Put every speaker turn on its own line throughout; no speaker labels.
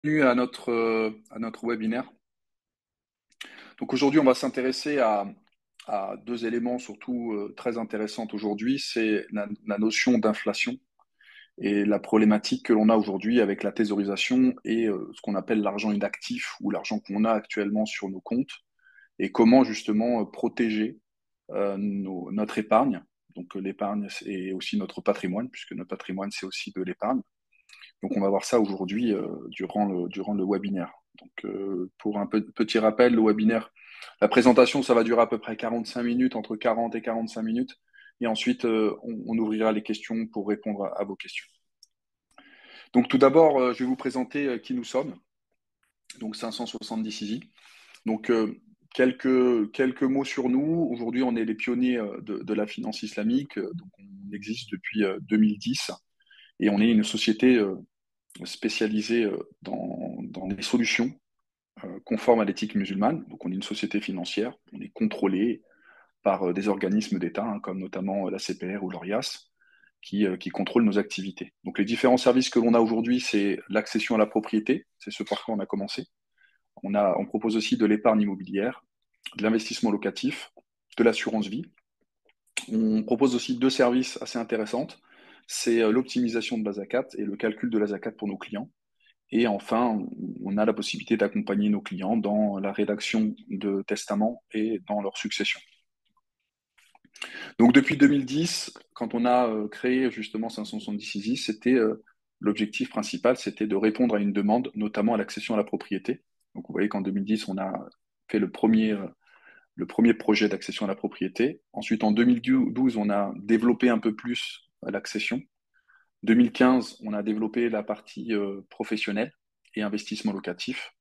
Bienvenue à notre webinaire. Donc aujourd'hui, on va s'intéresser à deux éléments surtout très intéressants aujourd'hui. C'est la notion d'inflation et la problématique que l'on a aujourd'hui avec la thésaurisation et ce qu'on appelle l'argent inactif ou l'argent qu'on a actuellement sur nos comptes et comment justement protéger notre épargne. Donc l'épargne est aussi notre patrimoine puisque notre patrimoine, c'est aussi de l'épargne. Donc, on va voir ça aujourd'hui durant le webinaire. Donc, pour un petit rappel, le webinaire, la présentation, ça va durer à peu près 45 minutes, entre 40 et 45 minutes. Et ensuite, on ouvrira les questions pour répondre à vos questions. Donc, tout d'abord, je vais vous présenter qui nous sommes. Donc, 570 ISI. Donc, quelques mots sur nous. Aujourd'hui, on est les pionniers de la finance islamique. Donc, on existe depuis 2010 et on est une société spécialisée dans les solutions conformes à l'éthique musulmane. Donc, on est une société financière, on est contrôlé par des organismes d'État, hein, comme notamment la CPR ou l'ORIAS, qui contrôlent nos activités. Donc, les différents services que l'on a aujourd'hui, c'est l'accession à la propriété, c'est ce par quoi on a commencé. On propose aussi de l'épargne immobilière, de l'investissement locatif, de l'assurance vie. On propose aussi deux services assez intéressants. C'est l'optimisation de la zakat et le calcul de la zakat pour nos clients. Et enfin, on a la possibilité d'accompagner nos clients dans la rédaction de testaments et dans leur succession. Donc depuis 2010, quand on a créé justement 570 ISI, c'était l'objectif principal, c'était de répondre à une demande, notamment à l'accession à la propriété. Donc vous voyez qu'en 2010, on a fait le premier projet d'accession à la propriété. Ensuite, en 2012, on a développé un peu plus l'accession. 2015, on a développé la partie professionnelle et investissement locatif.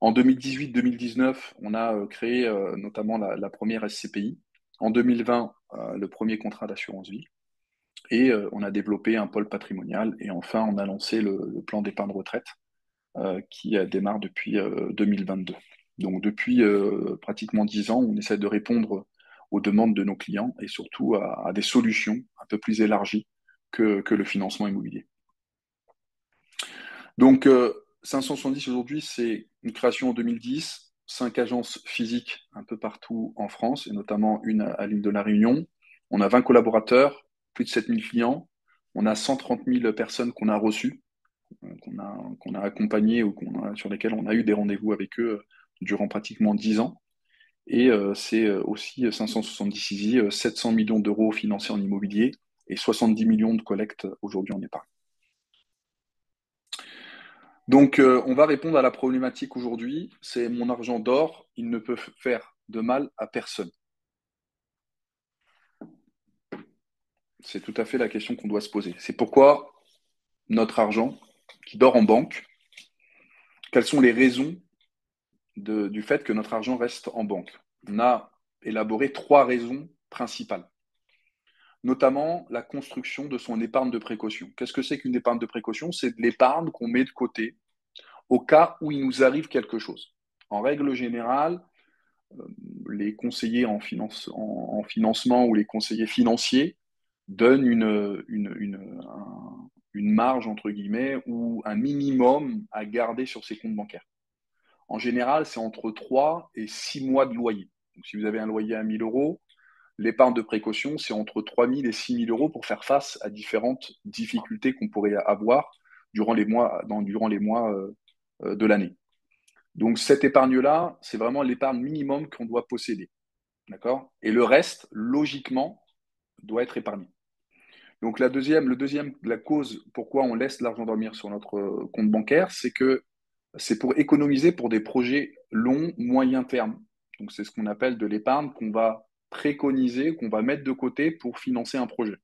En 2018-2019, on a créé notamment la première SCPI. En 2020, le premier contrat d'assurance vie. Et on a développé un pôle patrimonial. Et enfin, on a lancé le plan d'épargne retraite qui démarre depuis 2022. Donc depuis pratiquement 10 ans, on essaie de répondre aux demandes de nos clients et surtout à des solutions un peu plus élargies que le financement immobilier. Donc, 570 aujourd'hui, c'est une création en 2010, 5 agences physiques un peu partout en France, et notamment une à l'île de la Réunion. On a 20 collaborateurs, plus de 7000 clients. On a 130 000 personnes qu'on a reçues, qu'on a accompagnées ou sur lesquelles on a eu des rendez-vous avec eux durant pratiquement 10 ans. Et c'est aussi 570 ISI, 700 millions d'euros financés en immobilier et 70 millions de collectes aujourd'hui en épargne. Donc, on va répondre à la problématique aujourd'hui, c'est mon argent d'or, il ne peut faire de mal à personne. C'est tout à fait la question qu'on doit se poser. C'est pourquoi notre argent qui dort en banque, quelles sont les raisons du fait que notre argent reste en banque? On a élaboré trois raisons principales, notamment la construction de son épargne de précaution. Qu'est-ce que c'est qu'une épargne de précaution? C'est de l'épargne qu'on met de côté au cas où il nous arrive quelque chose. En règle générale, les conseillers en financement ou les conseillers financiers donnent une marge, entre guillemets, ou un minimum à garder sur ses comptes bancaires. En général, c'est entre 3 et 6 mois de loyer. Donc, si vous avez un loyer à 1 000 euros, l'épargne de précaution, c'est entre 3 000 et 6 000 euros pour faire face à différentes difficultés qu'on pourrait avoir durant les mois de l'année. Donc, cette épargne-là, c'est vraiment l'épargne minimum qu'on doit posséder. D'accord? Et le reste, logiquement, doit être épargné. Donc la cause pourquoi on laisse l'argent dormir sur notre compte bancaire, c'est que c'est pour économiser pour des projets longs, moyen terme. Donc c'est ce qu'on appelle de l'épargne qu'on va préconiser, qu'on va mettre de côté pour financer un projet.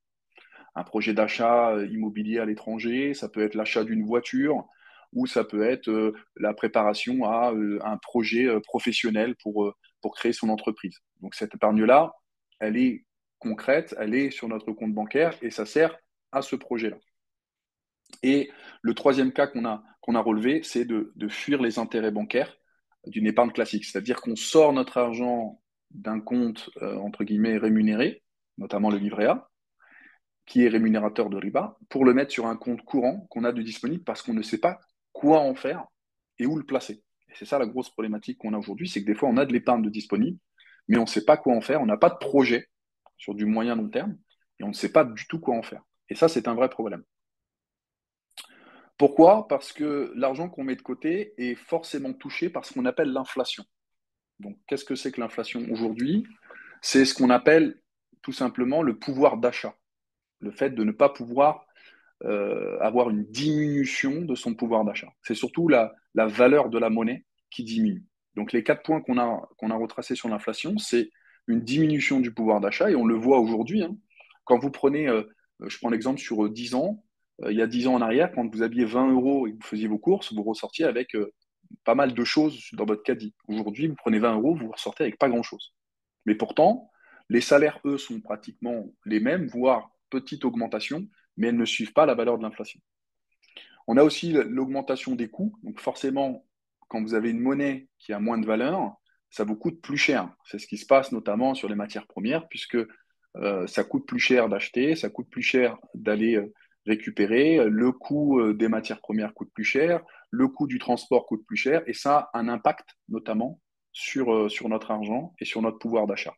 Un projet d'achat immobilier à l'étranger, ça peut être l'achat d'une voiture, ou ça peut être la préparation à un projet professionnel pour créer son entreprise. Donc cette épargne-là, elle est concrète, elle est sur notre compte bancaire et ça sert à ce projet-là. Et le troisième cas qu'on a relevé, c'est de fuir les intérêts bancaires d'une épargne classique. C'est-à-dire qu'on sort notre argent d'un compte, entre guillemets, rémunéré, notamment le livret A, qui est rémunérateur de riba, pour le mettre sur un compte courant qu'on a de disponible parce qu'on ne sait pas quoi en faire et où le placer. Et c'est ça la grosse problématique qu'on a aujourd'hui, c'est que des fois, on a de l'épargne de disponible, mais on ne sait pas quoi en faire, on n'a pas de projet sur du moyen long terme, et on ne sait pas du tout quoi en faire. Et ça, c'est un vrai problème. Pourquoi? Parce que l'argent qu'on met de côté est forcément touché par ce qu'on appelle l'inflation. Donc, qu'est-ce que c'est que l'inflation aujourd'hui? C'est ce qu'on appelle tout simplement le pouvoir d'achat, le fait de ne pas pouvoir avoir une diminution de son pouvoir d'achat. C'est surtout la valeur de la monnaie qui diminue. Donc les 4 points qu'on a retracés sur l'inflation, c'est une diminution du pouvoir d'achat, et on le voit aujourd'hui, hein. Quand vous prenez, je prends l'exemple sur 10 ans, il y a 10 ans en arrière, quand vous aviez 20 euros et que vous faisiez vos courses, vous ressortiez avec pas mal de choses dans votre caddie. Aujourd'hui, vous prenez 20 euros, vous ressortez avec pas grand-chose. Mais pourtant, les salaires, eux, sont pratiquement les mêmes, voire petite augmentation, mais elles ne suivent pas la valeur de l'inflation. On a aussi l'augmentation des coûts. Donc forcément, quand vous avez une monnaie qui a moins de valeur, ça vous coûte plus cher. C'est ce qui se passe notamment sur les matières premières, puisque ça coûte plus cher d'acheter, ça coûte plus cher d'aller récupérer, le coût des matières premières coûte plus cher, le coût du transport coûte plus cher, et ça a un impact notamment sur notre argent et sur notre pouvoir d'achat.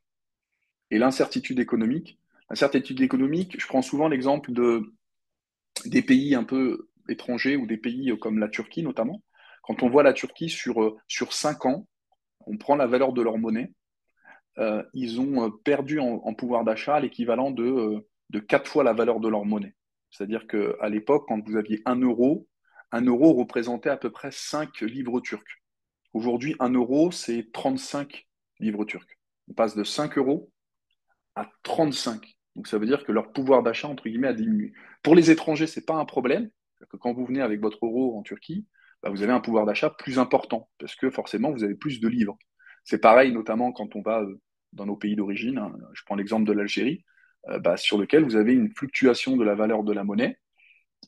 Et l'incertitude économique, je prends souvent l'exemple des pays un peu étrangers ou des pays comme la Turquie notamment. Quand on voit la Turquie sur 5 ans, on prend la valeur de leur monnaie, ils ont perdu en pouvoir d'achat l'équivalent de 4 fois la valeur de leur monnaie. C'est-à-dire qu'à l'époque, quand vous aviez un euro représentait à peu près 5 livres turcs. Aujourd'hui, un euro, c'est 35 livres turcs. On passe de 5 euros à 35. Donc ça veut dire que leur pouvoir d'achat, entre guillemets, a diminué. Pour les étrangers, ce n'est pas un problème. Que quand vous venez avec votre euro en Turquie, bah, vous avez un pouvoir d'achat plus important, parce que forcément, vous avez plus de livres. C'est pareil, notamment quand on va dans nos pays d'origine, hein. Je prends l'exemple de l'Algérie, bah, sur lequel vous avez une fluctuation de la valeur de la monnaie,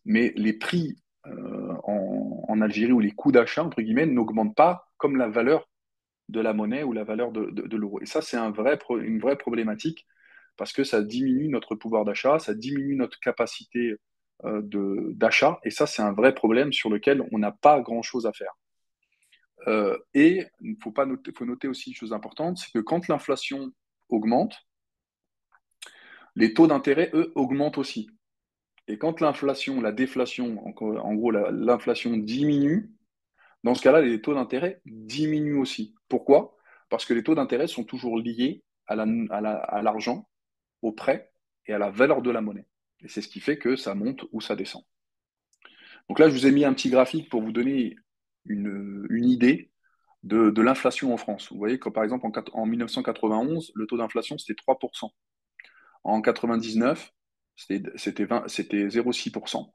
mais les prix en Algérie, ou les coûts d'achat, entre guillemets, n'augmentent pas comme la valeur de la monnaie ou la valeur de l'euro. Et ça, c'est une vraie problématique, parce que ça diminue notre pouvoir d'achat, ça diminue notre capacité d'achat, et ça, c'est un vrai problème sur lequel on n'a pas grand-chose à faire. Et il faut noter aussi une chose importante, c'est que quand l'inflation augmente, les taux d'intérêt, eux, augmentent aussi. Et quand la déflation, en gros, l'inflation diminue, dans ce cas-là, les taux d'intérêt diminuent aussi. Pourquoi? Parce que les taux d'intérêt sont toujours liés à l'argent, au prêt et à la valeur de la monnaie. Et c'est ce qui fait que ça monte ou ça descend. Donc là, je vous ai mis un petit graphique pour vous donner une idée de l'inflation en France. Vous voyez que par exemple en 1991, le taux d'inflation c'était 3%. En 99, c'était 0,6%.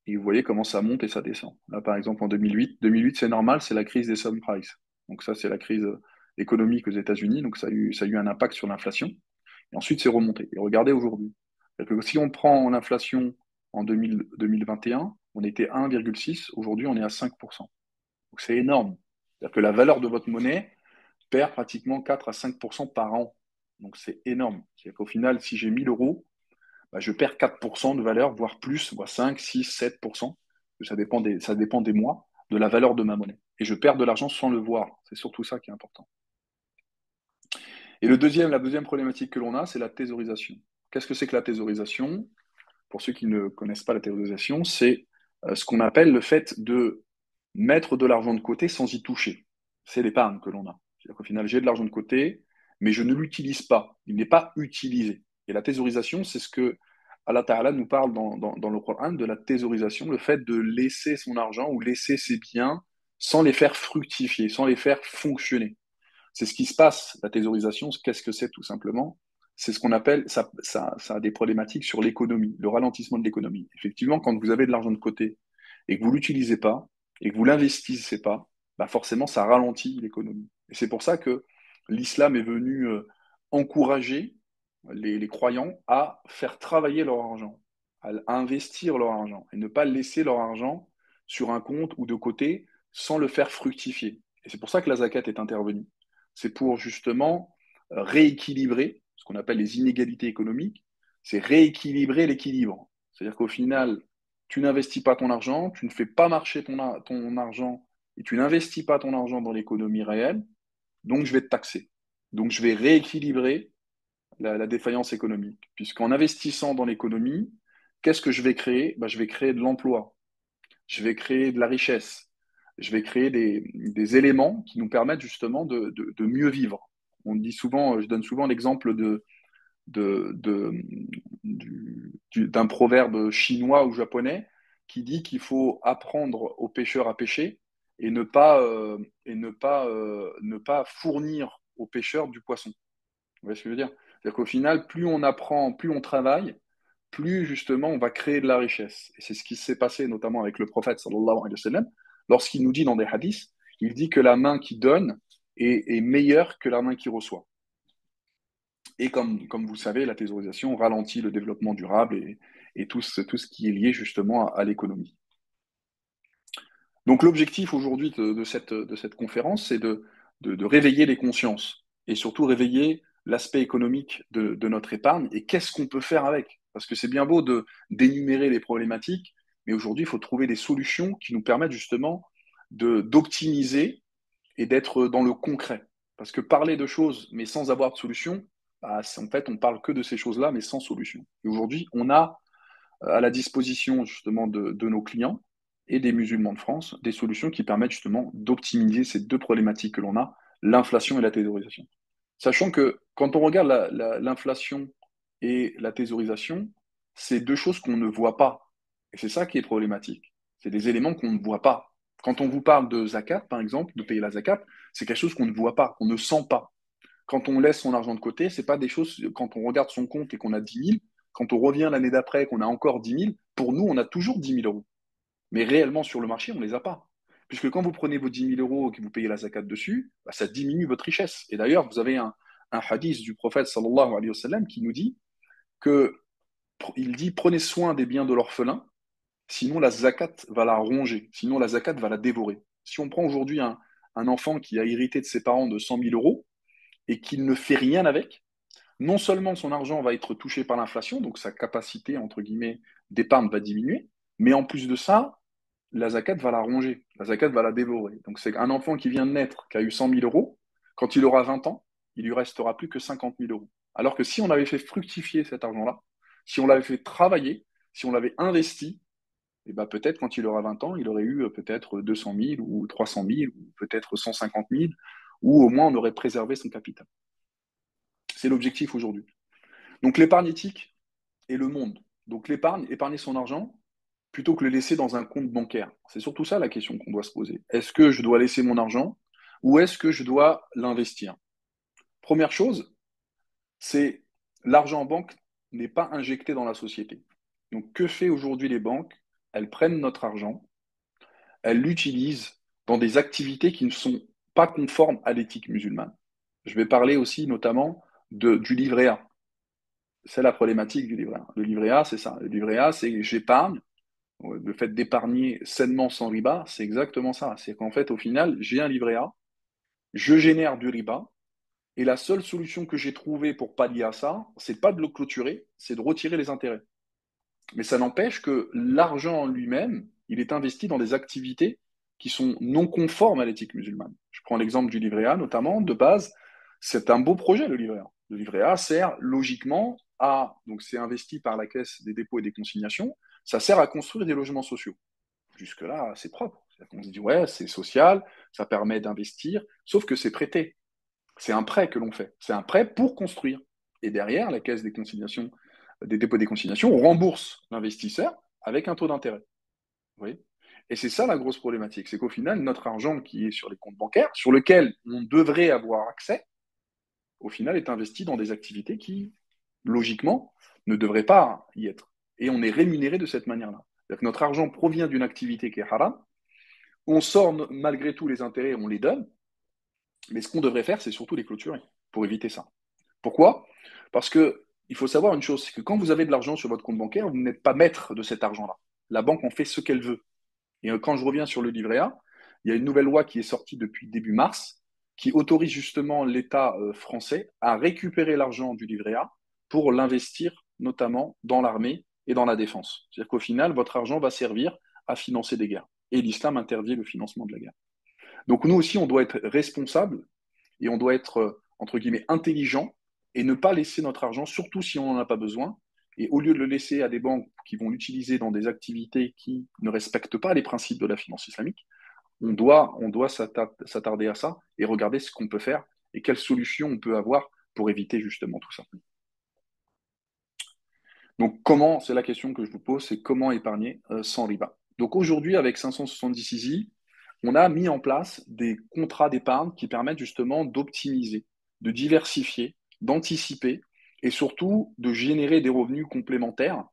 Et vous voyez comment ça monte et ça descend. Là, par exemple, en 2008 c'est normal, c'est la crise des subprimes. Donc ça, c'est la crise économique aux États-Unis. Donc ça a eu un impact sur l'inflation. Et ensuite, c'est remonté. Et regardez aujourd'hui. C'est-à-dire que si on prend l'inflation en 2021, on était à 1,6. Aujourd'hui, on est à 5%. Donc c'est énorme. C'est-à-dire que la valeur de votre monnaie perd pratiquement 4 à 5% par an. Donc c'est énorme. C'est-à-dire qu'au final, si j'ai 1000 euros, bah, je perds 4% de valeur, voire plus, voire 5, 6, 7%. Ça dépend des mois, de la valeur de ma monnaie. Et je perds de l'argent sans le voir. C'est surtout ça qui est important. Et la deuxième problématique que l'on a, c'est la thésaurisation. Qu'est-ce que c'est que la thésaurisation? Pour ceux qui ne connaissent pas la thésaurisation, c'est ce qu'on appelle le fait de mettre de l'argent de côté sans y toucher. C'est l'épargne que l'on a. C'est-à-dire qu'au final, j'ai de l'argent de côté, mais je ne l'utilise pas. Il n'est pas utilisé. Et la thésaurisation, c'est ce que Allah Ta'ala nous parle dans le Coran, de la thésaurisation, le fait de laisser son argent ou laisser ses biens sans les faire fructifier, sans les faire fonctionner. C'est ce qui se passe, la thésaurisation. Qu'est-ce que c'est tout simplement? C'est ce qu'on appelle, ça a des problématiques sur l'économie, le ralentissement de l'économie. Effectivement, quand vous avez de l'argent de côté et que vous ne l'utilisez pas, et que vous l'investissez pas, bah forcément, ça ralentit l'économie. Et c'est pour ça que l'islam est venu encourager les croyants à faire travailler leur argent, à investir leur argent, et ne pas laisser leur argent sur un compte ou de côté sans le faire fructifier. Et c'est pour ça que la zakat est intervenue. C'est pour justement rééquilibrer ce qu'on appelle les inégalités économiques, c'est rééquilibrer l'équilibre. C'est-à-dire qu'au final, tu n'investis pas ton argent, tu ne fais pas marcher ton argent et tu n'investis pas ton argent dans l'économie réelle, donc je vais te taxer. Donc je vais rééquilibrer la défaillance économique. Puisqu'en investissant dans l'économie, qu'est-ce que je vais créer? Ben, je vais créer de l'emploi, je vais créer de la richesse, je vais créer des éléments qui nous permettent justement de mieux vivre. On dit souvent, je donne souvent l'exemple de, de, d'un proverbe chinois ou japonais qui dit qu'il faut apprendre aux pêcheurs à pêcher et ne pas fournir aux pêcheurs du poisson. Vous voyez ce que je veux dire? C'est-à-dire qu'au final, plus on apprend, plus on travaille, plus justement on va créer de la richesse. Et c'est ce qui s'est passé notamment avec le prophète sallallahu alayhi wa sallam, lorsqu'il nous dit dans des hadiths, il dit que la main qui donne est meilleure que la main qui reçoit. Et comme vous le savez, la thésaurisation ralentit le développement durable et tout ce qui est lié justement à l'économie. Donc l'objectif aujourd'hui de cette conférence, c'est de réveiller les consciences et surtout réveiller l'aspect économique de notre épargne et qu'est-ce qu'on peut faire avec. Parce que c'est bien beau d'énumérer les problématiques, mais aujourd'hui, il faut trouver des solutions qui nous permettent justement d'optimiser et d'être dans le concret. Parce que parler de choses, mais sans avoir de solution, bah, en fait, on parle que de ces choses-là, mais sans solution. Et aujourd'hui, on a à la disposition justement de nos clients et des musulmans de France des solutions qui permettent justement d'optimiser ces deux problématiques que l'on a, l'inflation et la thésaurisation. Sachant que quand on regarde l'inflation et la thésaurisation, c'est deux choses qu'on ne voit pas. Et c'est ça qui est problématique. C'est des éléments qu'on ne voit pas. Quand on vous parle de zakat, par exemple, de payer la zakat, c'est quelque chose qu'on ne voit pas, qu'on ne sent pas. Quand on laisse son argent de côté, c'est pas des choses, quand on regarde son compte et qu'on a 10 000, quand on revient l'année d'après qu'on a encore 10 000, pour nous, on a toujours 10 000 euros. Mais réellement, sur le marché, on ne les a pas. Puisque quand vous prenez vos 10 000 euros et que vous payez la zakat dessus, bah, ça diminue votre richesse. Et d'ailleurs, vous avez un hadith du prophète sallallahu alayhi wa sallam qui nous dit que, il dit, prenez soin des biens de l'orphelin, sinon la zakat va la ronger, sinon la zakat va la dévorer. Si on prend aujourd'hui un enfant qui a hérité de ses parents de 100 000 euros et qu'il ne fait rien avec, non seulement son argent va être touché par l'inflation, donc sa capacité, entre guillemets, d'épargne va diminuer, mais en plus de ça, la zakat va la ronger, la zakat va la dévorer. Donc c'est un enfant qui vient de naître, qui a eu 100 000 euros, quand il aura 20 ans, il lui restera plus que 50 000 euros. Alors que si on avait fait fructifier cet argent-là, si on l'avait fait travailler, si on l'avait investi, et ben peut-être quand il aura 20 ans, il aurait eu peut-être 200 000 ou 300 000 ou peut-être 150 000, ou au moins on aurait préservé son capital. C'est l'objectif aujourd'hui. Donc l'épargne éthique et le monde. Donc l'épargne, épargner son argent plutôt que le laisser dans un compte bancaire. C'est surtout ça la question qu'on doit se poser. Est-ce que je dois laisser mon argent ou est-ce que je dois l'investir? Première chose, c'est l'argent en banque n'est pas injecté dans la société. Donc que fait aujourd'hui les banques? Elles prennent notre argent, elles l'utilisent dans des activités qui ne sont pas conformes à l'éthique musulmane. Je vais parler aussi notamment du livret A. C'est la problématique du livret A. Le livret A, c'est ça. Le livret A, c'est j'épargne. Le fait d'épargner sainement sans riba, c'est exactement ça. C'est qu'en fait, au final, j'ai un livret A, je génère du riba, et la seule solution que j'ai trouvée pour pallier à ça, c'est pas de le clôturer, c'est de retirer les intérêts. Mais ça n'empêche que l'argent en lui-même, il est investi dans des activités qui sont non conformes à l'éthique musulmane. Je prends l'exemple du livret A, notamment, de base, c'est un beau projet, le livret A. Le livret A sert logiquement donc c'est investi par la Caisse des dépôts et des consignations, ça sert à construire des logements sociaux. Jusque-là, c'est propre. On se dit, ouais, c'est social, ça permet d'investir, sauf que c'est prêté. C'est un prêt que l'on fait. C'est un prêt pour construire. Et derrière, la caisse des consignations, des dépôts des consignations, on rembourse l'investisseur avec un taux d'intérêt. Vous voyez. Et c'est ça la grosse problématique, c'est qu'au final, notre argent qui est sur les comptes bancaires, sur lequel on devrait avoir accès, au final, est investi dans des activités qui, logiquement, ne devraient pas y être. Et on est rémunéré de cette manière-là. C'est-à-dire que notre argent provient d'une activité qui est haram, on sort malgré tout les intérêts, on les donne, mais ce qu'on devrait faire, c'est surtout les clôturer pour éviter ça. Pourquoi? Parce que il faut savoir une chose, c'est que quand vous avez de l'argent sur votre compte bancaire, vous n'êtes pas maître de cet argent-là. La banque en fait ce qu'elle veut. Et quand je reviens sur le livret A, il y a une nouvelle loi qui est sortie depuis début mars qui autorise justement l'État français à récupérer l'argent du livret A pour l'investir notamment dans l'armée et dans la défense. C'est-à-dire qu'au final, votre argent va servir à financer des guerres. Et l'islam interdit le financement de la guerre. Donc nous aussi, on doit être responsable et on doit être, entre guillemets, intelligent et ne pas laisser notre argent, surtout si on n'en a pas besoin. Et au lieu de le laisser à des banques qui vont l'utiliser dans des activités qui ne respectent pas les principes de la finance islamique, on doit s'attarder à ça et regarder ce qu'on peut faire et quelles solutions on peut avoir pour éviter justement tout ça. Donc, comment, c'est la question que je vous pose, c'est comment épargner sans riba. Donc, aujourd'hui, avec 570 Easy, on a mis en place des contrats d'épargne qui permettent justement d'optimiser, de diversifier, d'anticiper et surtout de générer des revenus complémentaires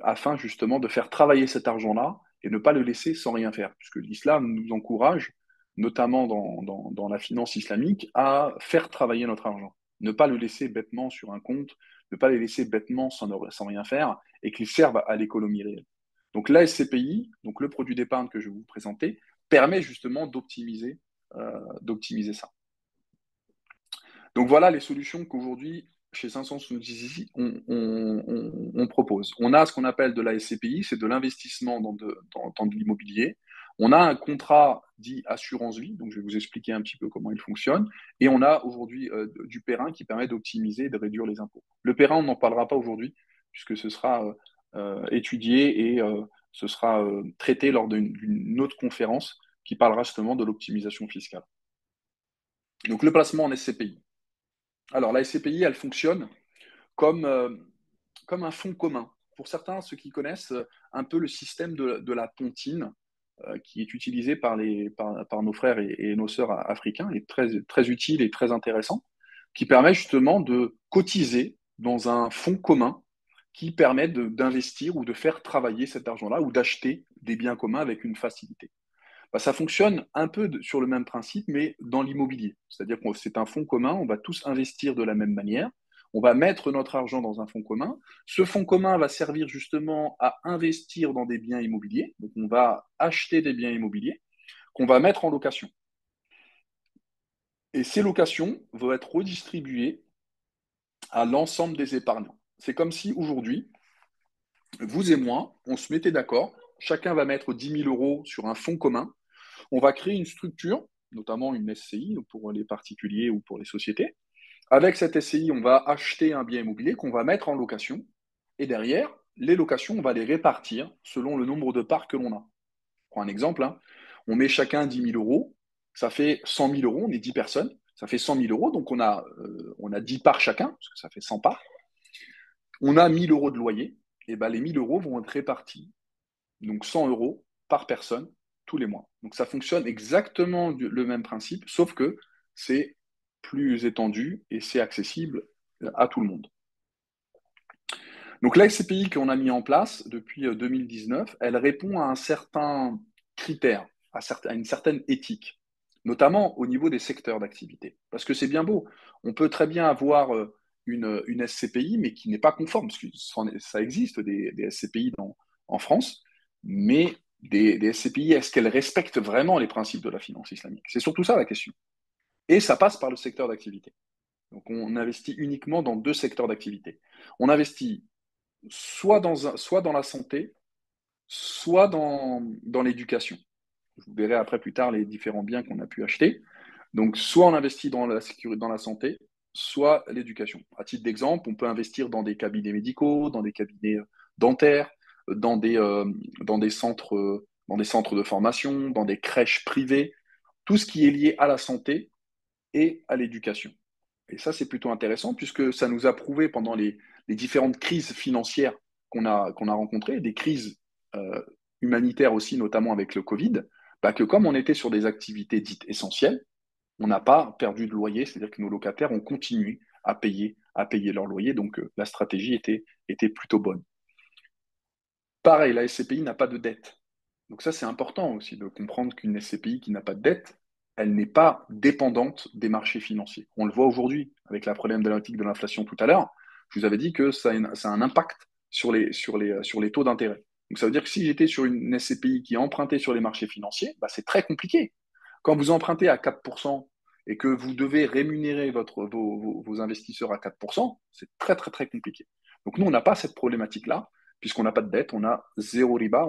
afin justement de faire travailler cet argent-là et ne pas le laisser sans rien faire, puisque l'islam nous encourage, notamment dans la finance islamique, à faire travailler notre argent, ne pas le laisser bêtement sur un compte, ne pas les laisser bêtement sans rien faire et qu'ils servent à l'économie réelle. Donc l'ASCPI, donc le produit d'épargne que je vais vous présenter, permet justement d'optimiser ça. Donc voilà les solutions qu'aujourd'hui, chez 570 on propose. On a ce qu'on appelle de la SCPI, c'est de l'investissement dans de l'immobilier. On a un contrat dit assurance vie, donc je vais vous expliquer un petit peu comment il fonctionne. Et on a aujourd'hui du Perrin qui permet d'optimiser et de réduire les impôts. Le Perrin, on n'en parlera pas aujourd'hui, puisque ce sera étudié et ce sera traité lors d'une autre conférence qui parlera justement de l'optimisation fiscale. Donc le placement en SCPI. Alors, la SCPI, elle fonctionne comme, comme un fonds commun. Pour certains, ceux qui connaissent un peu le système de la tontine, qui est utilisé par nos frères et nos sœurs africains, est très, très utile et très intéressant, qui permet justement de cotiser dans un fonds commun qui permet d'investir ou de faire travailler cet argent-là ou d'acheter des biens communs avec une facilité. Bah, ça fonctionne un peu sur le même principe, mais dans l'immobilier. C'est-à-dire que c'est un fonds commun, on va tous investir de la même manière, on va mettre notre argent dans un fonds commun. Ce fonds commun va servir justement à investir dans des biens immobiliers. Donc on va acheter des biens immobiliers qu'on va mettre en location. Et ces locations vont être redistribuées à l'ensemble des épargnants. C'est comme si aujourd'hui, vous et moi, on se mettait d'accord, chacun va mettre 10 000 euros sur un fonds commun. On va créer une structure, notamment une SCI pour les particuliers ou pour les sociétés. Avec cette SCI, on va acheter un bien immobilier qu'on va mettre en location. Et derrière, les locations, on va les répartir selon le nombre de parts que l'on a. Je prends un exemple. Hein. On met chacun 10 000 euros. Ça fait 100 000 euros. On est 10 personnes. Ça fait 100 000 euros. Donc, on a 10 parts chacun, parce que ça fait 100 parts. On a 1 000 euros de loyer. Et ben, les 1 000 euros vont être répartis. Donc, 100 euros par personne tous les mois. Donc ça fonctionne exactement le même principe, sauf que c'est plus étendu et c'est accessible à tout le monde. Donc la SCPI qu'on a mis en place depuis 2019, elle répond à un certain critère, à une certaine éthique, notamment au niveau des secteurs d'activité. Parce que c'est bien beau, on peut très bien avoir une SCPI, mais qui n'est pas conforme, parce que ça existe des SCPI en France, mais des SCPI, est-ce qu'elles respectent vraiment les principes de la finance islamique? C'est surtout ça la question. Et ça passe par le secteur d'activité. Donc on investit uniquement dans deux secteurs d'activité. On investit soit dans la santé, soit dans l'éducation. Je vous verrai après plus tard les différents biens qu'on a pu acheter. Donc soit on investit dans la sécurité, dans la santé, soit l'éducation. À titre d'exemple, on peut investir dans des cabinets médicaux, dans des cabinets dentaires, dans des, euh, dans des centres de formation, dans des crèches privées, tout ce qui est lié à la santé et à l'éducation. Et ça, c'est plutôt intéressant puisque ça nous a prouvé pendant les différentes crises financières qu'on a rencontrées, des crises euh, humanitaires aussi, notamment avec le Covid, bah, que comme on était sur des activités dites essentielles, on n'a pas perdu de loyer, c'est-à-dire que nos locataires ont continué à payer leur loyer, donc la stratégie était plutôt bonne. Pareil, la SCPI n'a pas de dette. Donc ça, c'est important aussi de comprendre qu'une SCPI qui n'a pas de dette, elle n'est pas dépendante des marchés financiers. On le voit aujourd'hui avec la problématique de l'inflation tout à l'heure. Je vous avais dit que ça a un impact sur les taux d'intérêt. Donc ça veut dire que si j'étais sur une SCPI qui empruntait sur les marchés financiers, bah, c'est très compliqué. Quand vous empruntez à 4% et que vous devez rémunérer vos investisseurs à 4%, c'est très, très, très compliqué. Donc nous, on n'a pas cette problématique-là, puisqu'on n'a pas de dette, on a zéro riba,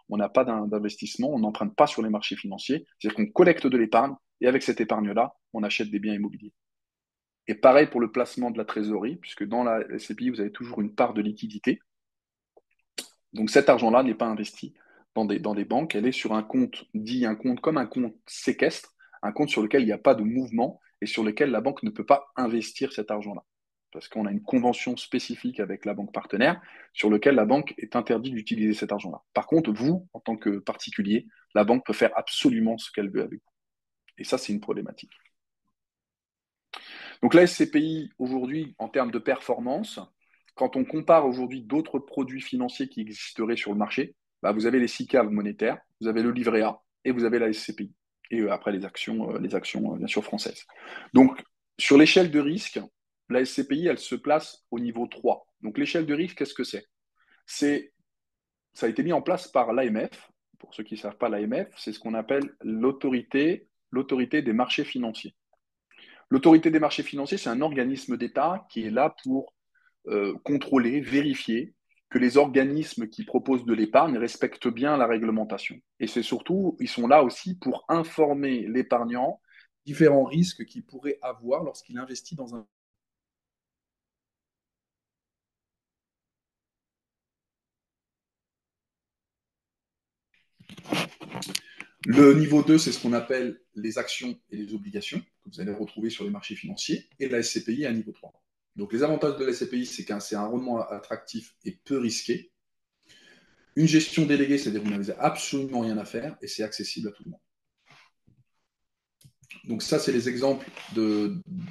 on n'a pas d'investissement, on n'emprunte pas sur les marchés financiers. C'est-à-dire qu'on collecte de l'épargne et avec cette épargne-là, on achète des biens immobiliers. Et pareil pour le placement de la trésorerie, puisque dans la SCPI, vous avez toujours une part de liquidité. Donc cet argent-là n'est pas investi dans des banques, elle est sur un compte, dit un compte comme un compte séquestre, un compte sur lequel il n'y a pas de mouvement et sur lequel la banque ne peut pas investir cet argent-là. Parce qu'on a une convention spécifique avec la banque partenaire sur lequel la banque est interdite d'utiliser cet argent-là. Par contre, vous, en tant que particulier, la banque peut faire absolument ce qu'elle veut avec vous. Et ça, c'est une problématique. Donc la SCPI, aujourd'hui, en termes de performance, quand on compare aujourd'hui d'autres produits financiers qui existeraient sur le marché, bah, vous avez les SICAV monétaires, vous avez le livret A et vous avez la SCPI. Et après les actions bien sûr françaises. Donc sur l'échelle de risque, la SCPI, elle se place au niveau 3. Donc l'échelle de risque, qu'est-ce que c'est? Ça a été mis en place par l'AMF. Pour ceux qui ne savent pas, l'AMF, c'est ce qu'on appelle l'autorité des marchés financiers. L'autorité des marchés financiers, c'est un organisme d'État qui est là pour contrôler, vérifier que les organismes qui proposent de l'épargne respectent bien la réglementation. Et c'est surtout, ils sont là aussi pour informer l'épargnant différents risques qu'il pourrait avoir lorsqu'il investit dans un... Le niveau 2, c'est ce qu'on appelle les actions et les obligations que vous allez retrouver sur les marchés financiers. Et la SCPI à niveau 3. Donc les avantages de la SCPI, c'est que c'est un rendement attractif et peu risqué. Une gestion déléguée, c'est-à-dire que vous n'avez absolument rien à faire et c'est accessible à tout le monde. Donc ça, c'est les exemples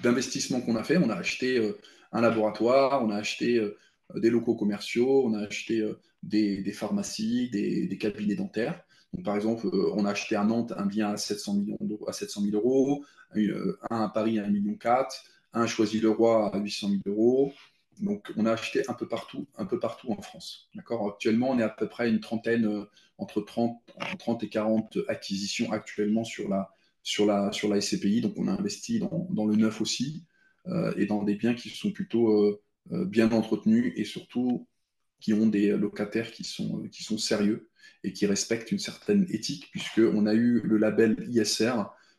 d'investissements qu'on a fait. On a acheté un laboratoire, on a acheté des locaux commerciaux, on a acheté des pharmacies, des cabinets dentaires. Donc, par exemple, on a acheté à Nantes un bien à 700 millions d'euros, à 700 000 euros, un à Paris à 1,4 million, un à Choisy-le-Roi à 800 000 euros. Donc, on a acheté un peu partout en France. D'accord. Actuellement, on est à peu près une trentaine, entre 30 et 40 acquisitions actuellement sur la SCPI. Donc, on a investi dans le neuf aussi et dans des biens qui sont plutôt bien entretenus et surtout qui ont des locataires qui sont sérieux et qui respectent une certaine éthique, puisqu'on a eu le label ISR.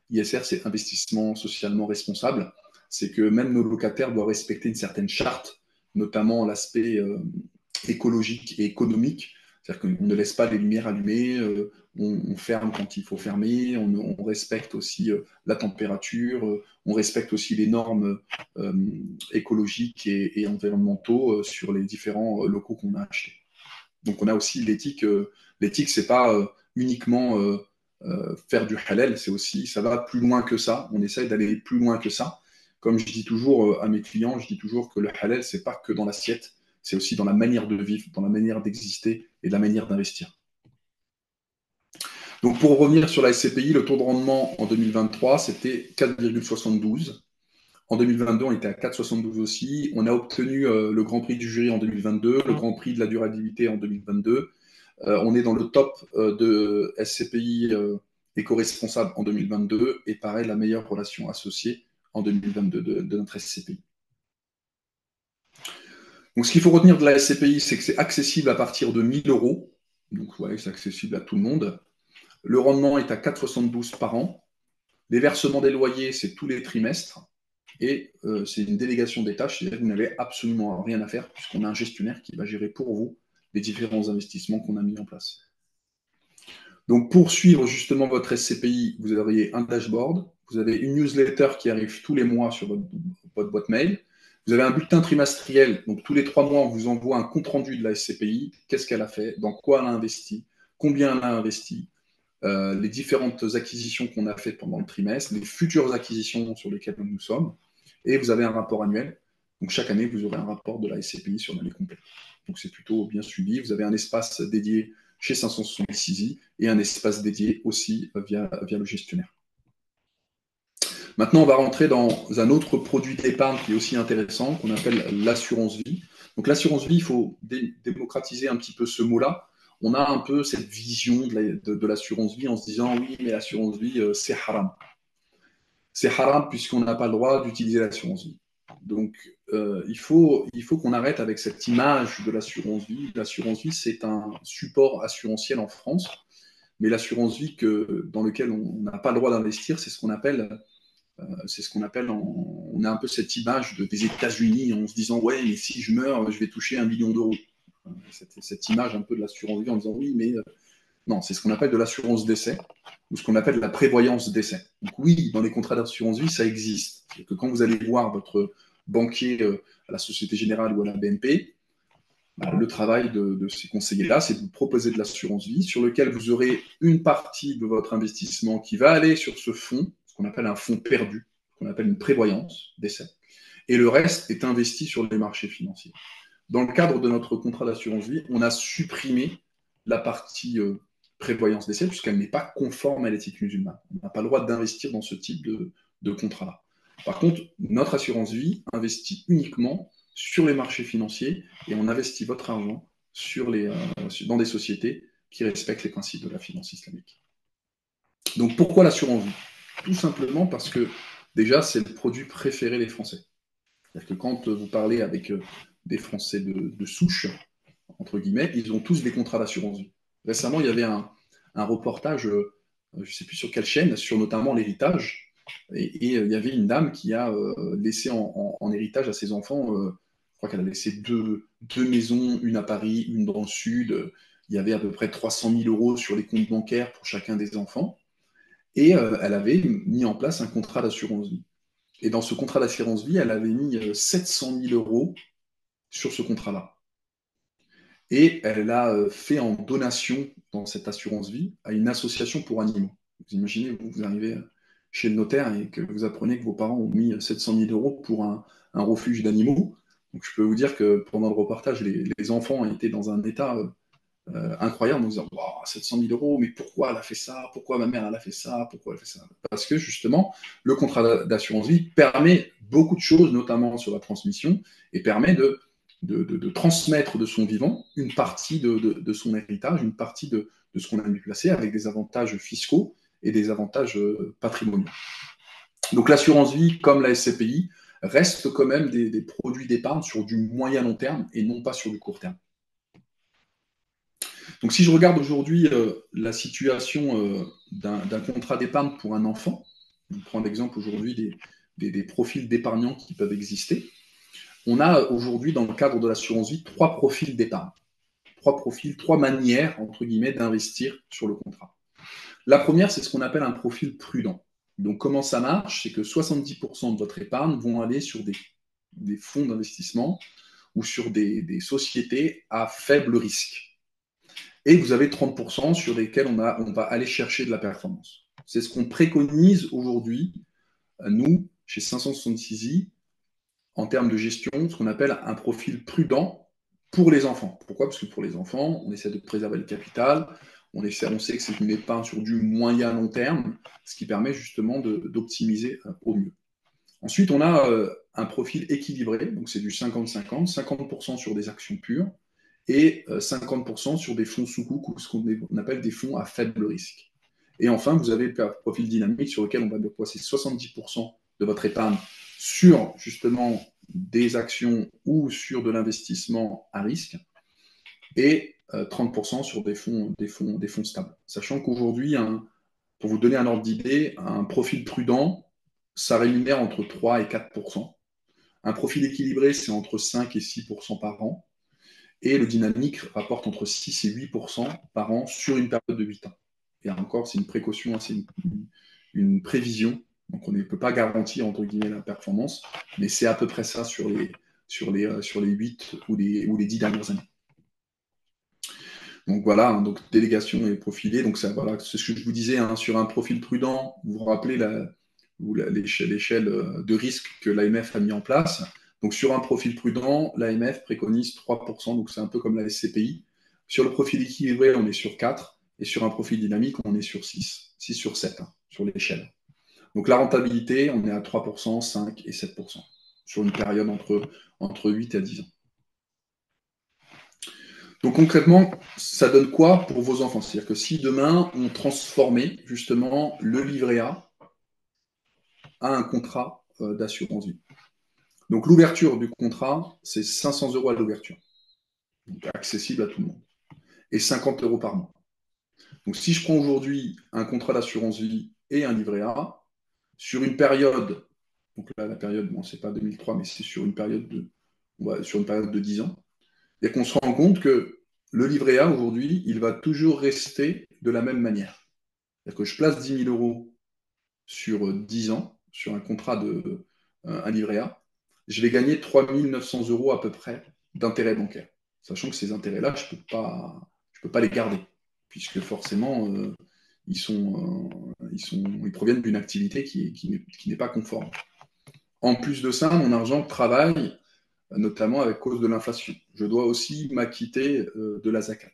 ISR, c'est investissement socialement responsable. C'est que même nos locataires doivent respecter une certaine charte, notamment l'aspect écologique et économique. C'est-à-dire qu'on ne laisse pas les lumières allumées, on ferme quand il faut fermer, on respecte aussi la température, on respecte aussi les normes écologiques et environnementaux sur les différents locaux qu'on a achetés. Donc on a aussi l'éthique. L'éthique, c'est pas uniquement faire du halal, c'est aussi, ça va plus loin que ça. On essaye d'aller plus loin que ça. Comme je dis toujours à mes clients, je dis toujours que le halal, c'est pas que dans l'assiette, c'est aussi dans la manière de vivre, dans la manière d'exister et de la manière d'investir. Donc pour revenir sur la SCPI, le taux de rendement en 2023, c'était 4,72. En 2022, on était à 4,72 aussi. On a obtenu le Grand Prix du jury en 2022, le Grand Prix de la durabilité en 2022. On est dans le top de SCPI éco-responsable en 2022 et pareil, la meilleure relation associée en 2022 de notre SCPI. Donc, ce qu'il faut retenir de la SCPI, c'est que c'est accessible à partir de 1 000 euros. Donc, ouais, c'est accessible à tout le monde. Le rendement est à 4,72 par an. Les versements des loyers, c'est tous les trimestres. Et c'est une délégation des tâches, c'est-à-dire que vous n'avez absolument rien à faire, puisqu'on a un gestionnaire qui va gérer pour vous les différents investissements qu'on a mis en place. Donc, pour suivre justement votre SCPI, vous auriez un dashboard, vous avez une newsletter qui arrive tous les mois sur votre boîte mail, vous avez un bulletin trimestriel, donc tous les 3 mois, on vous envoie un compte-rendu de la SCPI, qu'est-ce qu'elle a fait, dans quoi elle a investi, combien elle a investi, les différentes acquisitions qu'on a faites pendant le trimestre, les futures acquisitions sur lesquelles nous sommes, et vous avez un rapport annuel. Donc chaque année, vous aurez un rapport de la SCPI sur l'année complète. Donc c'est plutôt bien suivi. Vous avez un espace dédié chez 566i et un espace dédié aussi via le gestionnaire. Maintenant, on va rentrer dans un autre produit d'épargne qui est aussi intéressant, qu'on appelle l'assurance vie. Donc l'assurance vie, il faut démocratiser un petit peu ce mot-là. On a un peu cette vision de l'assurance vie en se disant oui, mais l'assurance vie, c'est haram. C'est haram puisqu'on n'a pas le droit d'utiliser l'assurance vie. Donc, il faut qu'on arrête avec cette image de l'assurance vie. L'assurance vie, c'est un support assurantiel en France, mais l'assurance vie dans lequel on n'a pas le droit d'investir, c'est ce qu'on appelle, on a un peu cette image des États-Unis en se disant ouais, mais si je meurs, je vais toucher 1 million d'euros. Cette image un peu de l'assurance vie en disant oui, mais non, c'est ce qu'on appelle de l'assurance décès ou ce qu'on appelle la prévoyance décès. Donc oui, dans les contrats d'assurance vie, ça existe. C'est que quand vous allez voir votre banquier à la Société Générale ou à la BNP, le travail de ces conseillers-là, c'est de vous proposer de l'assurance vie sur lequel vous aurez une partie de votre investissement qui va aller sur ce fonds, ce qu'on appelle un fonds perdu, ce qu'on appelle une prévoyance décès, et le reste est investi sur les marchés financiers. Dans le cadre de notre contrat d'assurance vie, on a supprimé la partie prévoyance décès puisqu'elle n'est pas conforme à l'éthique musulmane. On n'a pas le droit d'investir dans ce type de contrat-là. Par contre, notre assurance vie investit uniquement sur les marchés financiers et on investit votre argent dans des sociétés qui respectent les principes de la finance islamique. Donc pourquoi l'assurance vie? Tout simplement parce que déjà, c'est le produit préféré des Français. C'est-à-dire que quand vous parlez avec des Français de souche, entre guillemets, ils ont tous des contrats d'assurance vie. Récemment, il y avait un reportage, je ne sais plus sur quelle chaîne, sur notamment l'héritage. Et il y avait une dame qui a laissé en héritage à ses enfants, je crois qu'elle a laissé deux maisons, une à Paris, une dans le sud. Il y avait à peu près 300 000 euros sur les comptes bancaires pour chacun des enfants. Et elle avait mis en place un contrat d'assurance vie. Et dans ce contrat d'assurance vie, elle avait mis 700 000 euros sur ce contrat-là. Et elle a fait en donation dans cette assurance vie à une association pour animaux. Vous imaginez, vous arrivez chez le notaire et que vous apprenez que vos parents ont mis 700 000 euros pour un refuge d'animaux. Donc je peux vous dire que pendant le reportage, les enfants étaient dans un état incroyable en disant wow, 700 000 euros, mais pourquoi elle a fait ça? Pourquoi ma mère elle a fait ça? Pourquoi elle a fait ça? Parce que justement, le contrat d'assurance vie permet beaucoup de choses, notamment sur la transmission, et permet de transmettre de son vivant une partie de son héritage, une partie de ce qu'on a mis placé avec des avantages fiscaux et des avantages patrimoniaux. Donc l'assurance vie, comme la SCPI, reste quand même des produits d'épargne sur du moyen long terme et non pas sur du court terme. Donc si je regarde aujourd'hui la situation d'un contrat d'épargne pour un enfant, on prend l'exemple aujourd'hui des profils d'épargnants qui peuvent exister, on a aujourd'hui dans le cadre de l'assurance vie 3 profils d'épargne, 3 profils, 3 manières entre guillemets d'investir sur le contrat. La première, c'est ce qu'on appelle un profil prudent. Donc comment ça marche? C'est que 70% de votre épargne vont aller sur des fonds d'investissement ou sur des sociétés à faible risque. Et vous avez 30% sur lesquels on va aller chercher de la performance. C'est ce qu'on préconise aujourd'hui, nous, chez 566i, en termes de gestion, ce qu'on appelle un profil prudent pour les enfants. Pourquoi? Parce que pour les enfants, on essaie de préserver le capital, on sait que c'est une épargne sur du moyen long terme, ce qui permet justement d'optimiser au mieux. Ensuite, on a un profil équilibré, donc c'est du 50-50, 50% sur des actions pures, et 50% sur des fonds sous-couc ou ce qu'on appelle des fonds à faible risque. Et enfin, vous avez le profil dynamique sur lequel on va déployer 70% de votre épargne sur justement des actions ou sur de l'investissement à risque et 30% sur des fonds stables. Sachant qu'aujourd'hui, pour vous donner un ordre d'idée, un profil prudent, ça rémunère entre 3 et 4%. Un profil équilibré, c'est entre 5 et 6% par an. Et le dynamique rapporte entre 6 et 8% par an sur une période de 8 ans. Et encore, c'est une précaution, c'est une prévision. Donc on ne peut pas garantir, entre guillemets, la performance, mais c'est à peu près ça sur les 8 ou les 10 dernières années. Donc voilà, donc délégation est profilée. Donc ça, voilà, c'est ce que je vous disais, sur un profil prudent, vous vous rappelez l'échelle de risque que l'AMF a mis en place. Donc sur un profil prudent, l'AMF préconise 3%, donc c'est un peu comme la SCPI. Sur le profil équilibré, on est sur 4, et sur un profil dynamique, on est sur 6 sur 7, sur l'échelle. Donc la rentabilité, on est à 3%, 5 et 7%, sur une période entre 8 et 10 ans. Donc concrètement, ça donne quoi pour vos enfants? C'est-à-dire que si demain, on transformait justement le livret A à un contrat d'assurance vie. Donc l'ouverture du contrat, c'est 500 euros à l'ouverture, donc accessible à tout le monde, et 50 euros par mois. Donc si je prends aujourd'hui un contrat d'assurance vie et un livret A, sur une période, donc là la période, bon, c'est pas 2003, mais c'est sur une période de 10 ans, et qu'on se rend compte que le livret A aujourd'hui, il va toujours rester de la même manière. C'est-à-dire que je place 10 000 euros sur 10 ans, sur un contrat de un livret A, je vais gagner 3 900 euros à peu près d'intérêts bancaires. Sachant que ces intérêts-là, je peux pas les garder, puisque forcément, ils proviennent d'une activité qui n'est pas conforme. En plus de ça, mon argent travaille notamment à cause de l'inflation. Je dois aussi m'acquitter de la zakat.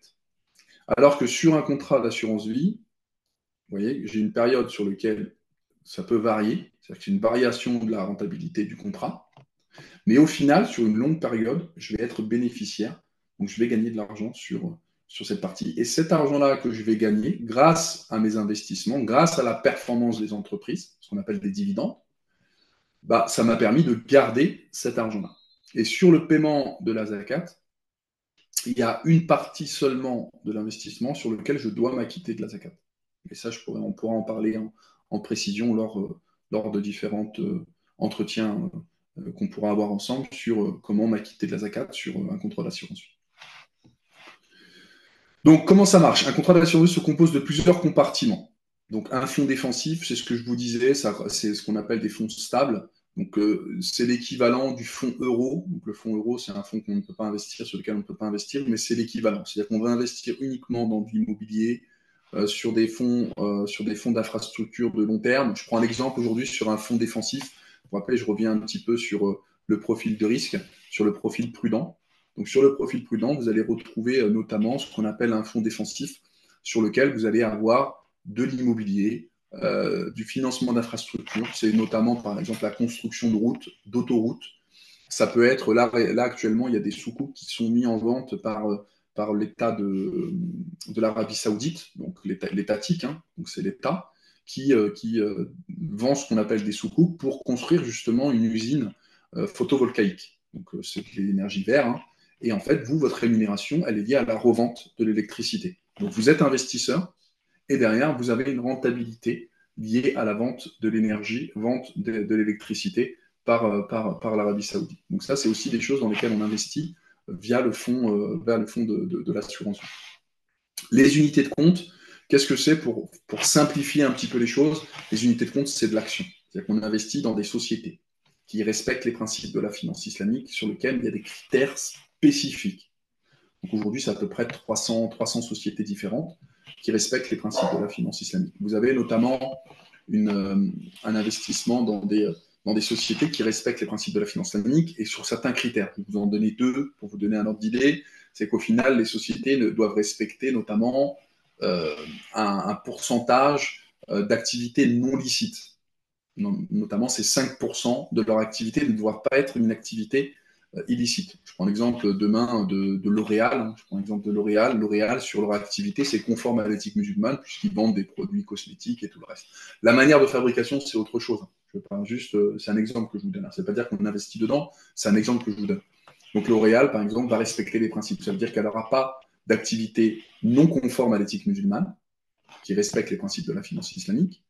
Alors que sur un contrat d'assurance vie, vous voyez, j'ai une période sur laquelle ça peut varier, c'est-à-dire que c'est une variation de la rentabilité du contrat, mais au final, sur une longue période, je vais être bénéficiaire, donc je vais gagner de l'argent sur cette partie. Et cet argent-là que je vais gagner, grâce à mes investissements, grâce à la performance des entreprises, ce qu'on appelle des dividendes, bah, ça m'a permis de garder cet argent-là. Et sur le paiement de la zakat, il y a une partie seulement de l'investissement sur lequel je dois m'acquitter de la zakat. Et ça, on pourra en parler en précision lors de différents entretiens qu'on pourra avoir ensemble sur comment m'acquitter de la zakat sur un contrat d'assurance vie. Donc, comment ça marche? Un contrat d'assurance vie se compose de plusieurs compartiments. Donc, un fonds défensif, c'est ce que je vous disais, c'est ce qu'on appelle des fonds stables. Donc, c'est l'équivalent du fonds euro. Donc, le fonds euro, c'est un fonds qu'on ne peut pas investir, sur lequel on ne peut pas investir, mais c'est l'équivalent. C'est-à-dire qu'on va investir uniquement dans de l'immobilier, sur des fonds d'infrastructure de long terme. Je prends un exemple aujourd'hui sur un fonds défensif. Vous vous rappelez, je reviens un petit peu sur le profil de risque, sur le profil prudent. Donc, sur le profil prudent, vous allez retrouver notamment ce qu'on appelle un fonds défensif sur lequel vous allez avoir de l'immobilier, du financement d'infrastructures. C'est notamment, par exemple, la construction de routes, d'autoroutes. Ça peut être, là actuellement, il y a des soukouk qui sont mis en vente par l'État de l'Arabie Saoudite, donc l'étatique, hein, donc c'est l'État, qui vend ce qu'on appelle des soukouk pour construire justement une usine photovoltaïque. Donc c'est de l'énergie verte, hein. Et en fait, vous, votre rémunération, elle est liée à la revente de l'électricité. Donc vous êtes investisseur et derrière, vous avez une rentabilité liée à la vente de l'énergie, vente de l'électricité par l'Arabie Saoudite. Donc ça, c'est aussi des choses dans lesquelles on investit via le fonds de l'assurance. Les unités de compte, qu'est-ce que c'est pour simplifier un petit peu les choses? Les unités de compte, c'est de l'action. C'est-à-dire qu'on investit dans des sociétés qui respectent les principes de la finance islamique sur lesquels il y a des critères spécifiques. Donc aujourd'hui, c'est à peu près 300 sociétés différentes qui respectent les principes de la finance islamique. Vous avez notamment un investissement dans des sociétés qui respectent les principes de la finance islamique et sur certains critères. Je vais vous en donner deux pour vous donner un ordre d'idée. C'est qu'au final, les sociétés doivent respecter notamment un pourcentage d'activités non licites. Notamment, c'est 5% de leur activité ne doivent pas être une activité illicite. Je prends l'exemple demain de L'Oréal. Je prends l'exemple de L'Oréal. L'Oréal, sur leur activité, c'est conforme à l'éthique musulmane puisqu'ils vendent des produits cosmétiques et tout le reste. La manière de fabrication, c'est autre chose. Je parle juste, c'est un exemple que je vous donne. Ça ne veut pas dire qu'on investit dedans, c'est un exemple que je vous donne. Donc L'Oréal, par exemple, va respecter les principes. Ça veut dire qu'elle n'aura pas d'activité non conforme à l'éthique musulmane, qui respecte les principes de la finance islamique,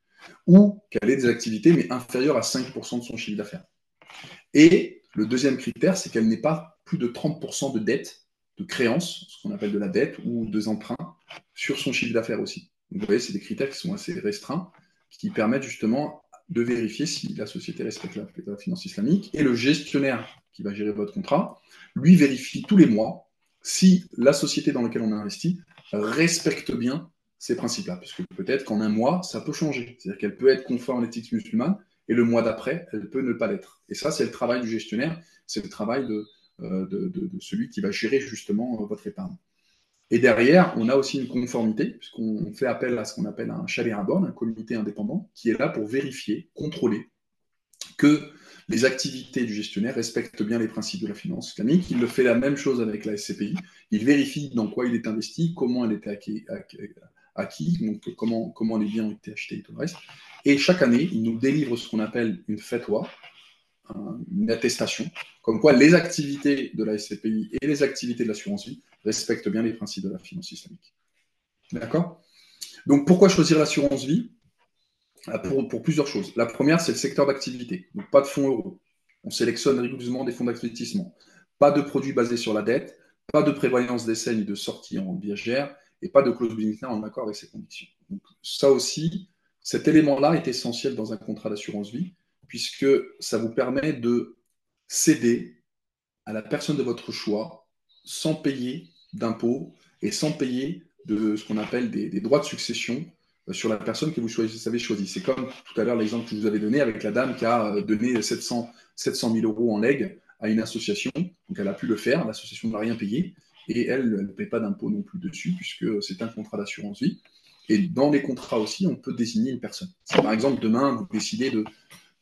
ou qu'elle ait des activités mais inférieures à 5% de son chiffre d'affaires. Et le deuxième critère, c'est qu'elle n'ait pas plus de 30% de dette, de créance, ce qu'on appelle de la dette, ou des emprunts, sur son chiffre d'affaires aussi. Donc, vous voyez, c'est des critères qui sont assez restreints, qui permettent justement de vérifier si la société respecte la finance islamique. Et le gestionnaire qui va gérer votre contrat, lui vérifie tous les mois si la société dans laquelle on a investi respecte bien ces principes-là. Parce que peut-être qu'en un mois, ça peut changer. C'est-à-dire qu'elle peut être conforme à l'éthique musulmane, et le mois d'après, elle peut ne pas l'être. Et ça, c'est le travail du gestionnaire, c'est le travail de celui qui va gérer justement votre épargne. Et derrière, on a aussi une conformité, puisqu'on fait appel à ce qu'on appelle un chalet à bord, un comité indépendant, qui est là pour vérifier, contrôler que les activités du gestionnaire respectent bien les principes de la finance islamique. Il le fait la même chose avec la SCPI. Il vérifie dans quoi il est investi, comment elle était acquis, donc comment les biens ont été achetés et tout le reste. Et chaque année, il nous délivre ce qu'on appelle une fatwa, une attestation, comme quoi les activités de la SCPI et les activités de l'assurance vie respectent bien les principes de la finance islamique. D'accord? Donc pourquoi choisir l'assurance vie? Pour plusieurs choses. La première, c'est le secteur d'activité. Donc pas de fonds euros. On sélectionne rigoureusement des fonds d'investissement. Pas de produits basés sur la dette, pas de prévoyance d'essai ni de sortie en viagère, et pas de clause bénéficiaire en accord avec ces conditions. Donc ça aussi, cet élément-là est essentiel dans un contrat d'assurance vie, puisque ça vous permet de céder à la personne de votre choix sans payer d'impôts et sans payer de ce qu'on appelle des droits de succession sur la personne que vous avez choisie. C'est comme tout à l'heure l'exemple que je vous avais donné avec la dame qui a donné 700 000 euros en legs à une association. Donc elle a pu le faire, l'association n'a rien payé et elle ne paie pas d'impôts non plus dessus puisque c'est un contrat d'assurance vie. Et dans les contrats aussi, on peut désigner une personne. Si par exemple demain vous décidez de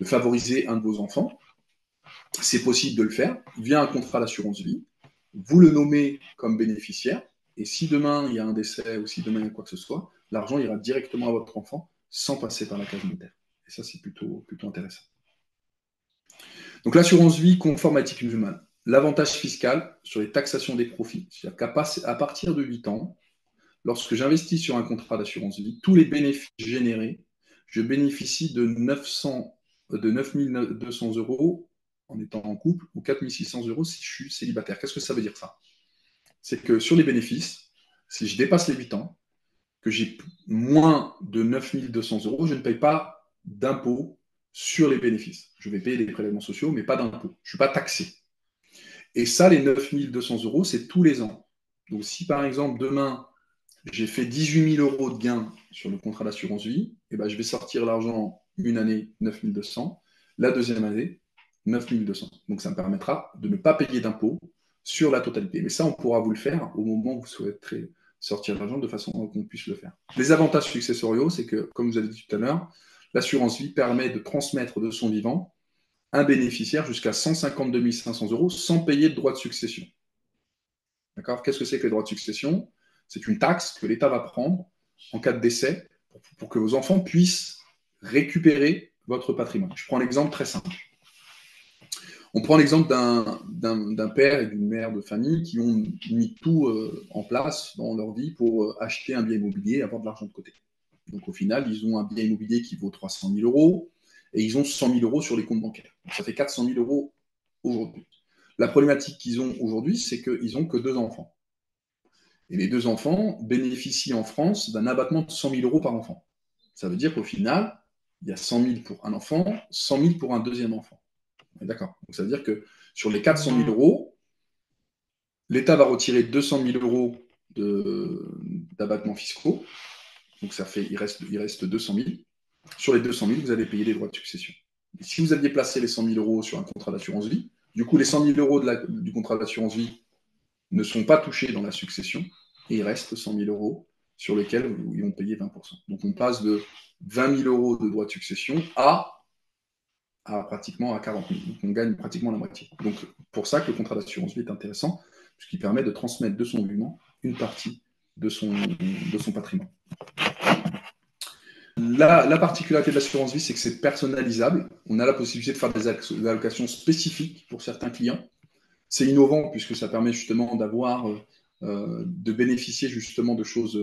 favoriser un de vos enfants, c'est possible de le faire via un contrat d'assurance vie. Vous le nommez comme bénéficiaire, et si demain il y a un décès ou si demain il y a quoi que ce soit, l'argent ira directement à votre enfant sans passer par la case notaire. Et ça, c'est plutôt intéressant. Donc l'assurance vie conforme à l'éthique musulmane. L'avantage fiscal sur les taxations des profits. C'est-à-dire qu'à partir de 8 ans, lorsque j'investis sur un contrat d'assurance vie, tous les bénéfices générés, je bénéficie de 9 200 euros en étant en couple ou 4 600 euros si je suis célibataire. Qu'est-ce que ça veut dire ça? C'est que sur les bénéfices, si je dépasse les 8 ans, que j'ai moins de 9 200 euros, je ne paye pas d'impôt sur les bénéfices. Je vais payer des prélèvements sociaux, mais pas d'impôt. Je ne suis pas taxé. Et ça, les 9 200 euros, c'est tous les ans. Donc si par exemple demain, j'ai fait 18 000 euros de gains sur le contrat d'assurance vie, et ben, je vais sortir l'argent une année 9 200, la deuxième année 9 200. Donc ça me permettra de ne pas payer d'impôts sur la totalité. Mais ça, on pourra vous le faire au moment où vous souhaiterez sortir l'argent de façon qu'on puisse le faire. Les avantages successoriaux, c'est que, comme vous avez dit tout à l'heure, l'assurance vie permet de transmettre de son vivant un bénéficiaire jusqu'à 152 500 euros sans payer de droits de succession. D'accord? Qu'est-ce que c'est que les droits de succession? C'est une taxe que l'État va prendre en cas de décès pour que vos enfants puissent récupérer votre patrimoine. Je prends l'exemple très simple. On prend l'exemple d'un père et d'une mère de famille qui ont mis tout en place dans leur vie pour acheter un bien immobilier et avoir de l'argent de côté. Donc au final, ils ont un bien immobilier qui vaut 300 000 euros et ils ont 100 000 euros sur les comptes bancaires. Donc ça fait 400 000 euros aujourd'hui. La problématique qu'ils ont aujourd'hui, c'est qu'ils n'ont que 2 enfants. Et les 2 enfants bénéficient en France d'un abattement de 100 000 euros par enfant. Ça veut dire qu'au final, il y a 100 000 pour un enfant, 100 000 pour un deuxième enfant. D'accord. Donc ça veut dire que sur les 400 000 euros, l'État va retirer 200 000 euros d'abattements fiscaux. Donc ça fait, il reste 200 000. Sur les 200 000, vous allez payer les droits de succession. Et si vous aviez placé les 100 000 euros sur un contrat d'assurance vie, du coup, les 100 000 euros du contrat d'assurance vie ne sont pas touchés dans la succession et il reste 100 000 euros sur lesquels ils vont payer 20%. Donc on passe de 20 000 euros de droits de succession à pratiquement à 40 000. Donc on gagne pratiquement la moitié. Donc pour ça que le contrat d'assurance vie est intéressant, puisqu'il permet de transmettre de son vivant une partie de son patrimoine. La particularité de l'assurance vie, c'est que c'est personnalisable. On a la possibilité de faire des allocations spécifiques pour certains clients. C'est innovant puisque ça permet justement de bénéficier justement de choses,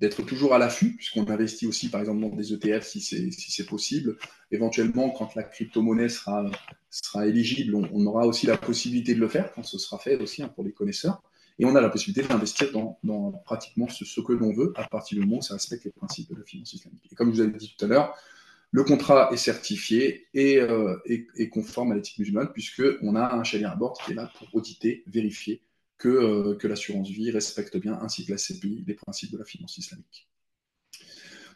d'être toujours à l'affût, puisqu'on investit aussi par exemple dans des ETF si c'est possible. Éventuellement, quand la crypto-monnaie sera éligible, on aura aussi la possibilité de le faire quand ce sera fait aussi pour les connaisseurs. Et on a la possibilité d'investir dans pratiquement ce que l'on veut à partir du moment où ça respecte les principes de la finance islamique. Et comme je vous avais dit tout à l'heure, le contrat est certifié et conforme à l'éthique musulmane, puisqu'on a un charia à bord qui est là pour auditer, vérifier que l'assurance vie respecte bien, ainsi que la CPI, les principes de la finance islamique.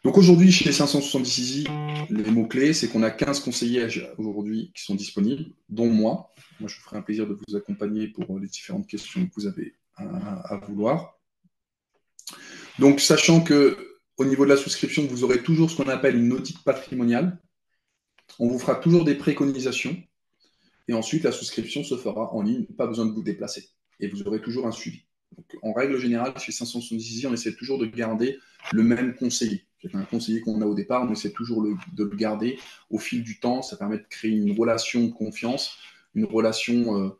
Donc aujourd'hui, chez 576i, les mots-clés, c'est qu'on a 15 conseillers aujourd'hui qui sont disponibles, dont moi. Moi, je vous ferai un plaisir de vous accompagner pour les différentes questions que vous avez à vouloir. Donc, sachant que au niveau de la souscription, vous aurez toujours ce qu'on appelle une audit patrimoniale. On vous fera toujours des préconisations. Et ensuite, la souscription se fera en ligne, pas besoin de vous déplacer. Et vous aurez toujours un suivi. Donc, en règle générale, chez 570, on essaie toujours de garder le même conseiller. C'est un conseiller qu'on a au départ, on essaie toujours de le garder au fil du temps. Ça permet de créer une relation de confiance, une relation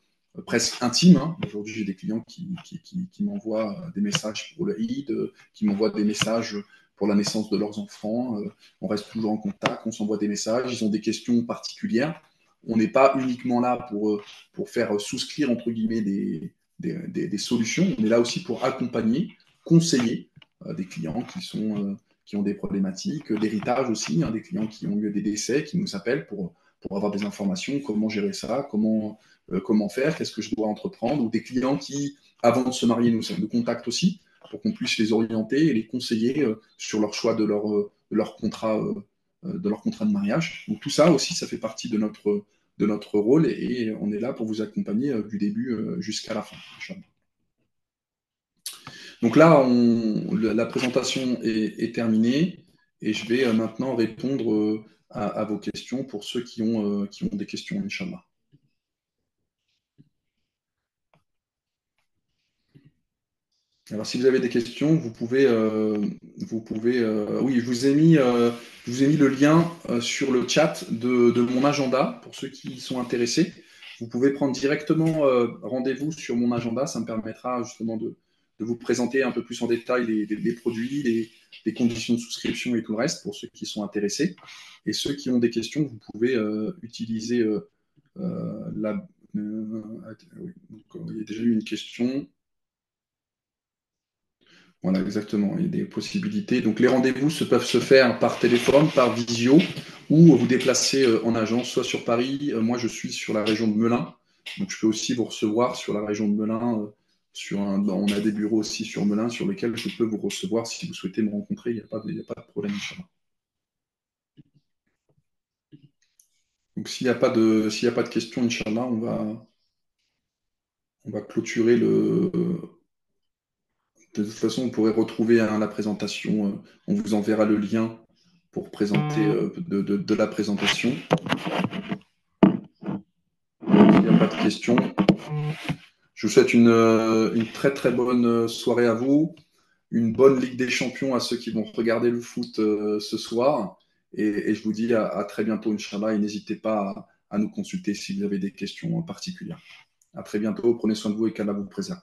presque intime. Hein. Aujourd'hui, j'ai des clients qui m'envoient des messages pour le Eid, qui m'envoient des messages pour la naissance de leurs enfants. On reste toujours en contact, on s'envoie des messages, ils ont des questions particulières. On n'est pas uniquement là pour faire souscrire, entre guillemets, des solutions. On est là aussi pour accompagner, conseiller des clients qui ont des problématiques, d'héritage aussi, hein, des clients qui ont eu des décès, qui nous appellent pour avoir des informations, comment gérer ça, comment faire, qu'est-ce que je dois entreprendre, ou des clients qui, avant de se marier, nous contactent aussi pour qu'on puisse les orienter et les conseiller sur leur choix de leur contrat de mariage. Donc tout ça aussi, ça fait partie de notre rôle et on est là pour vous accompagner du début jusqu'à la fin. Donc là, la présentation est terminée et je vais maintenant répondre à vos questions pour ceux qui ont des questions, Inch'Allah. Alors, si vous avez des questions, oui, je vous ai mis le lien sur le chat de mon agenda pour ceux qui sont intéressés. Vous pouvez prendre directement rendez-vous sur mon agenda. Ça me permettra justement de vous présenter un peu plus en détail les produits, les conditions de souscription et tout le reste pour ceux qui sont intéressés. Et ceux qui ont des questions, vous pouvez utiliser la. Oui, donc, il y a déjà eu une question. Voilà, exactement. Il y a des possibilités. Donc, les rendez-vous peuvent se faire par téléphone, par visio, ou vous déplacer en agence, soit sur Paris. Moi, je suis sur la région de Melun. Donc, je peux aussi vous recevoir sur la région de Melun. On a des bureaux aussi sur Melun sur lesquels je peux vous recevoir si vous souhaitez me rencontrer. Il n'y a pas de problème, Inch'Allah. Donc, s'il n'y a pas de questions, Inch'Allah, on va clôturer le. De toute façon, vous pourrez retrouver la présentation. On vous enverra le lien pour présenter de la présentation. Il n'y a pas de questions. Je vous souhaite une très très bonne soirée à vous, une bonne Ligue des Champions à ceux qui vont regarder le foot ce soir. Et je vous dis à très bientôt, Inch'Allah, et n'hésitez pas à nous consulter si vous avez des questions particulières. À très bientôt, prenez soin de vous et qu'Allah vous préserve.